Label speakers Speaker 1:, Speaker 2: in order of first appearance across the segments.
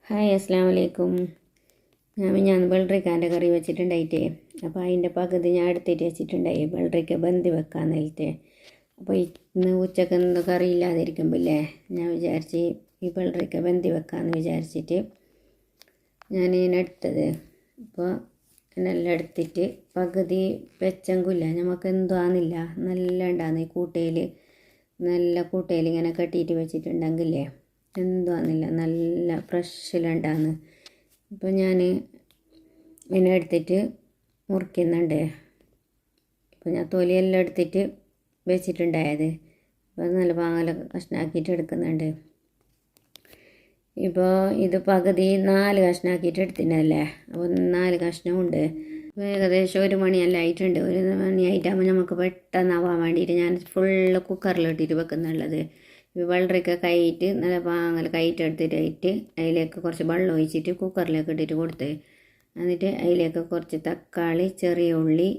Speaker 1: Hi അസ്സാം വലൈക്കും. ഞാൻ വെള്ളരിക്കാൻ്റെ കറി വെച്ചിട്ടുണ്ടായിട്ടേ, അപ്പോൾ അതിൻ്റെ പകുതി ഞാൻ എടുത്തിട്ട് വെച്ചിട്ടുണ്ടായി. വെള്ളരിക്ക ബന്തി വെക്കാൻ നേരത്തെ. അപ്പോൾ ഇന്ന് ഉച്ചക്ക് എന്തോ കറി ഇല്ലാതിരിക്കുമ്പോഴേ ഞാൻ വിചാരിച്ച് ഈ വെള്ളരിക്ക ബന്തി വെക്കാമെന്ന് വിചാരിച്ചിട്ട് ഞാൻ ഇതിനെടുത്തത്. അപ്പോൾ എന്നെല്ലാം എടുത്തിട്ട് പകുതി വെച്ചെങ്കില്ല നമുക്ക് എന്തോ ആകുന്നില്ല, നല്ല ഉണ്ടാകുന്ന കൂട്ടയിൽ, നല്ല കൂട്ടയിൽ ഇങ്ങനെ കെട്ടിയിട്ട് വെച്ചിട്ടുണ്ടെങ്കിലേ എന്തോ ആകുന്നില്ല, നല്ല ഫ്രഷിലുണ്ടാകുന്നു. ഇപ്പോൾ ഞാൻ ഇതിനെ എടുത്തിട്ട് മുറിക്കുന്നുണ്ട്. ഇപ്പോൾ ഞാൻ തൊലിയെല്ലാം എടുത്തിട്ട് വെച്ചിട്ടുണ്ടായത്. അപ്പോൾ നല്ല പാങ്ങല കഷ്ണാക്കിയിട്ട് എടുക്കുന്നുണ്ട്. ഇപ്പോൾ ഇത് പകുതി 4 കഷ്ണാക്കിയിട്ട് എടുത്തിട്ടല്ലേ, അപ്പോൾ 4 കഷ്ണമുണ്ട്. ഏകദേശം 1 മണിയെല്ലാം ആയിട്ടുണ്ട്. 1 മണിയായിട്ടാകുമ്പോൾ നമുക്ക് പെട്ടെന്നാവാൻ വേണ്ടിയിട്ട് ഞാൻ ഫുള്ള് കുക്കറിലിട്ടിട്ട് വെക്കുന്നുള്ളത്. വെള്ളരിക്ക കൈയിട്ട് നല്ല പാങ്ങൽ കൈയിട്ട് എടുത്തിട്ടായിട്ട് അതിലേക്ക് കുറച്ച് വെള്ളം ഒഴിച്ചിട്ട് കുക്കറിലേക്ക് ഇട്ടിട്ട് കൊടുത്ത്, എന്നിട്ട് അതിലേക്ക് കുറച്ച് തക്കാളി, ചെറിയ ഉള്ളി,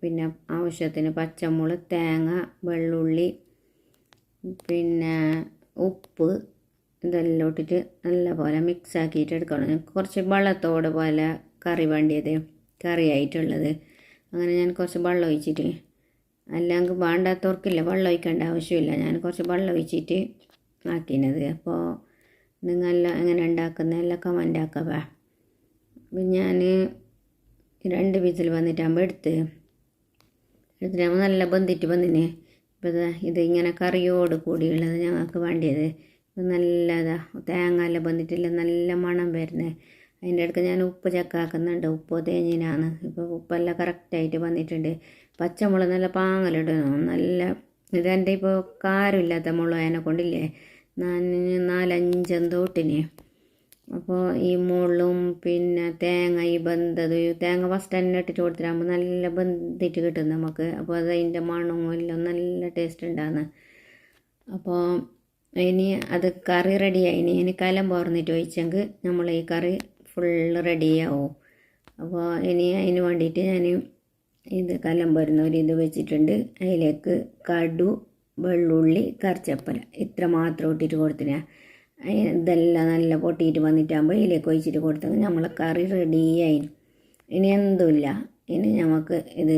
Speaker 1: പിന്നെ ആവശ്യത്തിന് പച്ചമുളക്, തേങ്ങ, വെള്ളുള്ളി, പിന്നെ ഉപ്പ്, ഇതെല്ലാം ഇട്ടിട്ട് നല്ല പോലെ മിക്സ് ആക്കിയിട്ട് എടുക്കണം. കുറച്ച് വെള്ളത്തോട് പോലെ കറി വേണ്ടിയത്, കറിയായിട്ടുള്ളത്. അങ്ങനെ ഞാൻ കുറച്ച് വെള്ളം ഒഴിച്ചിട്ട്, അല്ലെങ്കിൽ വേണ്ടാത്തവർക്കില്ല, വെള്ളം ഒഴിക്കേണ്ട ആവശ്യമില്ല. ഞാൻ കുറച്ച് വെള്ളം ഒഴിച്ചിട്ട് ആക്കിയത്. അപ്പോൾ നിങ്ങളെല്ലാം എങ്ങനെ ഉണ്ടാക്കുന്നതെല്ലാം കമൻ്റ് ആക്കുക. അപ്പം ഞാൻ 2 വിസിൽ വന്നിട്ടാകുമ്പോൾ എടുത്തിട്ടാകുമ്പോൾ നല്ല ബന്ധിട്ട് വന്നിന്. ഇപ്പോൾ ഇത് ഇങ്ങനെ കറിയോട് കൂടിയുള്ളത് ഞങ്ങൾക്ക് വേണ്ടിയത്. ഇപ്പം നല്ലതാ, തേങ്ങ എല്ലാം ബന്ധിട്ടില്ല, നല്ല മണം വരുന്നത്. അതിൻ്റെ ഇടയ്ക്ക് ഞാൻ ഉപ്പ് ചക്കാക്കുന്നുണ്ട്. ഉപ്പ് തേഞ്ഞിനാണ്. ഇപ്പോൾ ഉപ്പെല്ലാം കറക്റ്റായിട്ട് വന്നിട്ടുണ്ട്. പച്ചമുളക് നല്ല പാങ്ങലിടണം. നല്ല ഇതെൻ്റെ ഇപ്പോൾ കാരമില്ലാത്ത മുളക് അതിനെ കൊണ്ടില്ലേ, ഞാൻ 4-5 എന്തോ ഇട്ടിന്. അപ്പോൾ ഈ മുള്ളും പിന്നെ തേങ്ങ, ഈ ബന്ധത് തേങ്ങ ഫസ്റ്റ് തന്നെ ഇട്ടിട്ട് കൊടുത്തിട്ടാകുമ്പോൾ നല്ല ബന്ധിട്ട് കിട്ടും നമുക്ക്. അപ്പോൾ അത് അതിൻ്റെ മണവും എല്ലാം നല്ല ടേസ്റ്റ് ഉണ്ടാകുന്നു. അപ്പോൾ ഇനി അത് കറി റെഡിയായി. ഇനി കലം പോർന്നിട്ട് ഒഴിച്ചെങ്കിൽ നമ്മൾ ഈ കറി ഫുള്ള് റെഡിയാവും. അപ്പോൾ ഇനി അതിന് വേണ്ടിയിട്ട് ഞാൻ ഇത് കലം വരുന്ന ഇത് വെച്ചിട്ടുണ്ട്. അതിലേക്ക് കടു, വെള്ളുള്ളി, കറിച്ചപ്പല ഇത്ര മാത്രം ഇട്ടിട്ട് കൊടുത്തിനാ. ഇതെല്ലാം നല്ല പൊട്ടിയിട്ട് വന്നിട്ടാകുമ്പോൾ ഇതിലേക്ക് ഒഴിച്ചിട്ട് കൊടുത്തെങ്കിൽ നമ്മളെ കറി റെഡിയായി. ഇനി എന്തുമില്ല, ഇനി നമുക്ക് ഇത്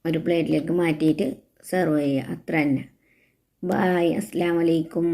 Speaker 1: ഒരു പ്ലേറ്റിലേക്ക് മാറ്റിയിട്ട് സെർവ് ചെയ്യുക, അത്ര തന്നെ. ബായ്, അസ്സലാമു അലൈക്കും.